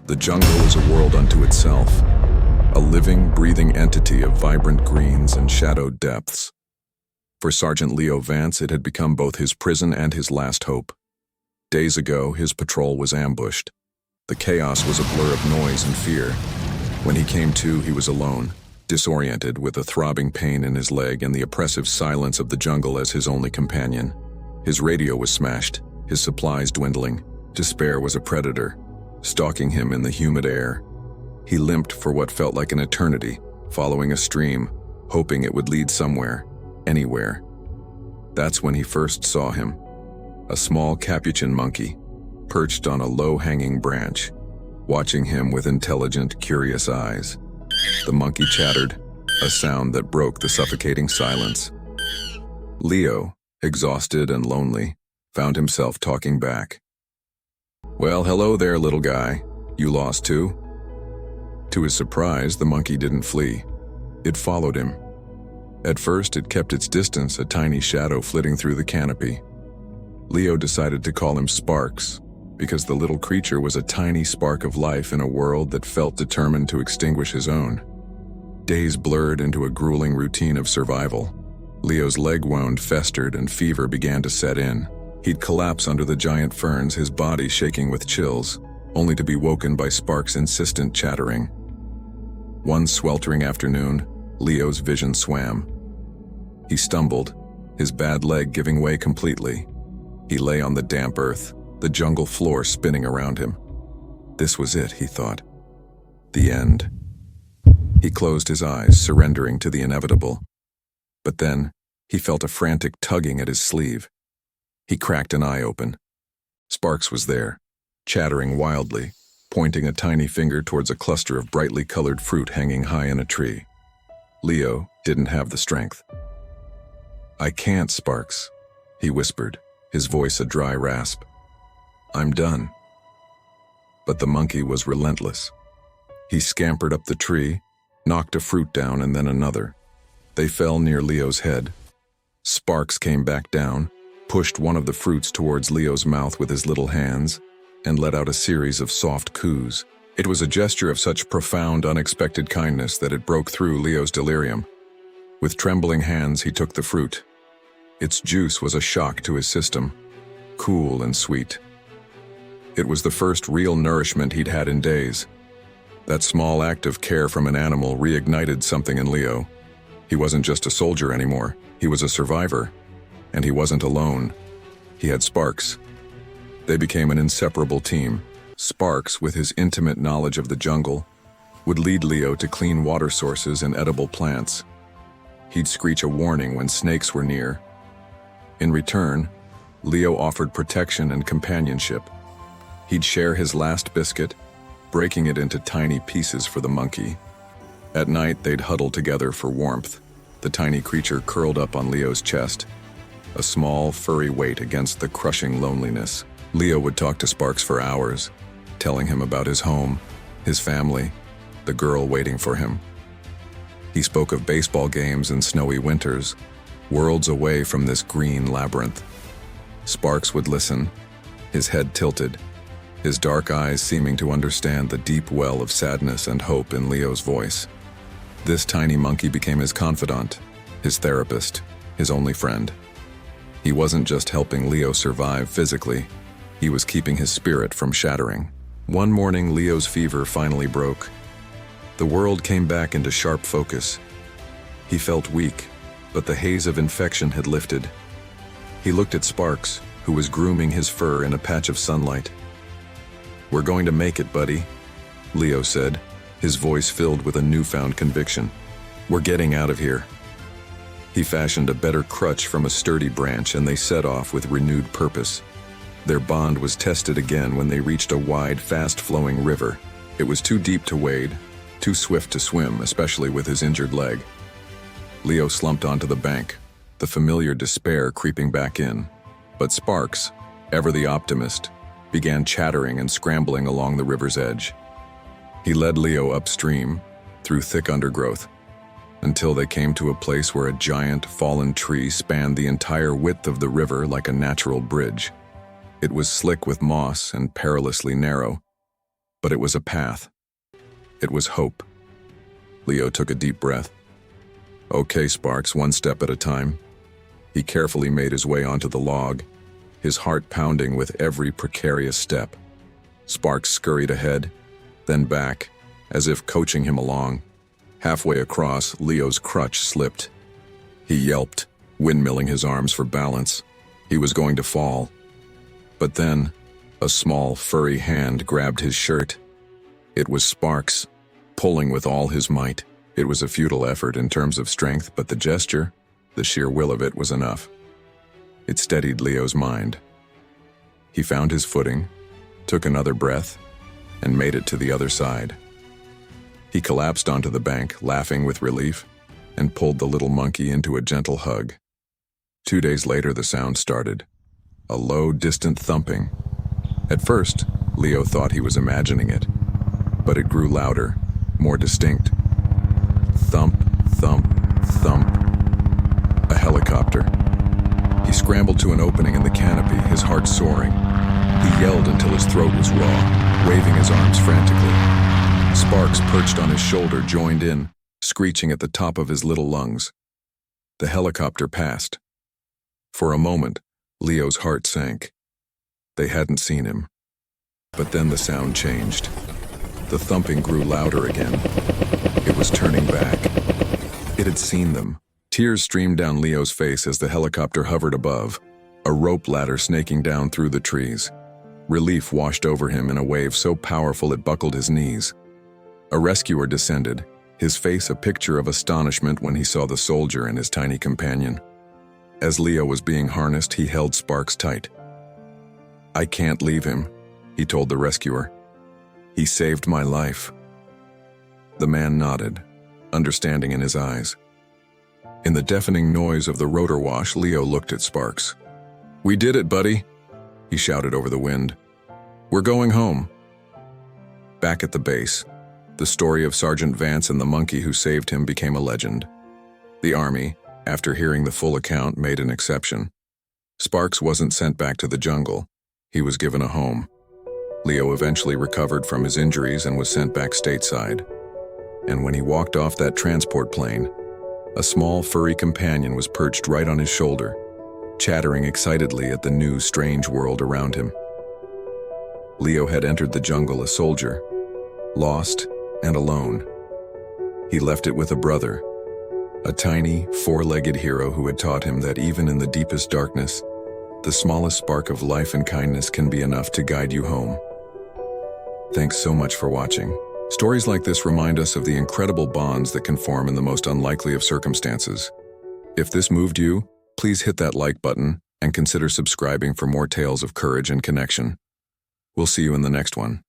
The jungle is a world unto itself, a living, breathing entity of vibrant greens and shadowed depths. For Sergeant Leo Vance, it had become both his prison and his last hope. Days ago, his patrol was ambushed. The chaos was a blur of noise and fear. When he came to, he was alone, disoriented, with a throbbing pain in his leg and the oppressive silence of the jungle as his only companion. His radio was smashed, his supplies dwindling. Despair was a predator, stalking him in the humid air. He limped for what felt like an eternity, following a stream, hoping it would lead somewhere, anywhere. That's when he first saw him. A small capuchin monkey, perched on a low-hanging branch, watching him with intelligent, curious eyes. The monkey chattered, a sound that broke the suffocating silence. Leo, exhausted and lonely, found himself talking back. "Well, hello there, little guy. You lost too?" To his surprise, the monkey didn't flee. It followed him. At first, it kept its distance, a tiny shadow flitting through the canopy. Leo decided to call him Sparks, because the little creature was a tiny spark of life in a world that felt determined to extinguish his own. Days blurred into a grueling routine of survival. Leo's leg wound festered and fever began to set in. He'd collapse under the giant ferns, his body shaking with chills, only to be woken by Sparks' insistent chattering. One sweltering afternoon, Leo's vision swam. He stumbled, his bad leg giving way completely. He lay on the damp earth, the jungle floor spinning around him. This was it, he thought. The end. He closed his eyes, surrendering to the inevitable. But then, he felt a frantic tugging at his sleeve. He cracked an eye open. Sparks was there, chattering wildly, pointing a tiny finger towards a cluster of brightly colored fruit hanging high in a tree. Leo didn't have the strength. "I can't, Sparks," he whispered, his voice a dry rasp. "I'm done." But the monkey was relentless. He scampered up the tree, knocked a fruit down and then another. They fell near Leo's head. Sparks came back down, pushed one of the fruits towards Leo's mouth with his little hands, and let out a series of soft coos. It was a gesture of such profound, unexpected kindness that it broke through Leo's delirium. With trembling hands, he took the fruit. Its juice was a shock to his system, cool and sweet. It was the first real nourishment he'd had in days. That small act of care from an animal reignited something in Leo. He wasn't just a soldier anymore, he was a survivor. And he wasn't alone. He had Sparks. They became an inseparable team. Sparks, with his intimate knowledge of the jungle, would lead Leo to clean water sources and edible plants. He'd screech a warning when snakes were near. In return, Leo offered protection and companionship. He'd share his last biscuit, breaking it into tiny pieces for the monkey. At night, they'd huddle together for warmth, the tiny creature curled up on Leo's chest, a small, furry weight against the crushing loneliness. Leo would talk to Sparks for hours, telling him about his home, his family, the girl waiting for him. He spoke of baseball games and snowy winters, worlds away from this green labyrinth. Sparks would listen, his head tilted, his dark eyes seeming to understand the deep well of sadness and hope in Leo's voice. This tiny monkey became his confidant, his therapist, his only friend. He wasn't just helping Leo survive physically, he was keeping his spirit from shattering. One morning, Leo's fever finally broke. The world came back into sharp focus. He felt weak, but the haze of infection had lifted. He looked at Sparks, who was grooming his fur in a patch of sunlight. "We're going to make it, buddy," Leo said, his voice filled with a newfound conviction. "We're getting out of here." He fashioned a better crutch from a sturdy branch and they set off with renewed purpose. Their bond was tested again when they reached a wide, fast-flowing river. It was too deep to wade, too swift to swim, especially with his injured leg. Leo slumped onto the bank, the familiar despair creeping back in. But Sparks, ever the optimist, began chattering and scrambling along the river's edge. He led Leo upstream, through thick undergrowth, until they came to a place where a giant, fallen tree spanned the entire width of the river like a natural bridge. It was slick with moss and perilously narrow. But it was a path. It was hope. Leo took a deep breath. Okay, Sparks, one step at a time. He carefully made his way onto the log, his heart pounding with every precarious step. Sparks scurried ahead, then back, as if coaching him along. Halfway across, Leo's crutch slipped. He yelped, windmilling his arms for balance. He was going to fall. But then, a small, furry hand grabbed his shirt. It was Sparks, pulling with all his might. It was a futile effort in terms of strength, but the gesture, the sheer will of it, was enough. It steadied Leo's mind. He found his footing, took another breath, and made it to the other side. He collapsed onto the bank, laughing with relief, and pulled the little monkey into a gentle hug. 2 days later, the sound started. A low, distant thumping. At first, Leo thought he was imagining it, but it grew louder, more distinct. Thump, thump, thump. A helicopter. He scrambled to an opening in the canopy, his heart soaring. He yelled until his throat was raw, waving his arms frantically. Sparks, perched on his shoulder, joined in, screeching at the top of his little lungs. The helicopter passed. For a moment, Leo's heart sank. They hadn't seen him. But then the sound changed. The thumping grew louder again. It was turning back. It had seen them. Tears streamed down Leo's face as the helicopter hovered above, a rope ladder snaking down through the trees. Relief washed over him in a wave so powerful it buckled his knees. A rescuer descended, his face a picture of astonishment when he saw the soldier and his tiny companion. As Leo was being harnessed, he held Sparks tight. "I can't leave him," he told the rescuer. "He saved my life." The man nodded, understanding in his eyes. In the deafening noise of the rotor wash, Leo looked at Sparks. "We did it, buddy," he shouted over the wind. "We're going home." Back at the base, the story of Sergeant Vance and the monkey who saved him became a legend. The Army, after hearing the full account, made an exception. Sparks wasn't sent back to the jungle. He was given a home. Leo eventually recovered from his injuries and was sent back stateside. And when he walked off that transport plane, a small furry companion was perched right on his shoulder, chattering excitedly at the new, strange world around him. Leo had entered the jungle a soldier, lost and alone. He left it with a brother, a tiny, four-legged hero who had taught him that even in the deepest darkness, the smallest spark of life and kindness can be enough to guide you home. Thanks so much for watching. Stories like this remind us of the incredible bonds that can form in the most unlikely of circumstances. If this moved you, please hit that like button and consider subscribing for more tales of courage and connection. We'll see you in the next one.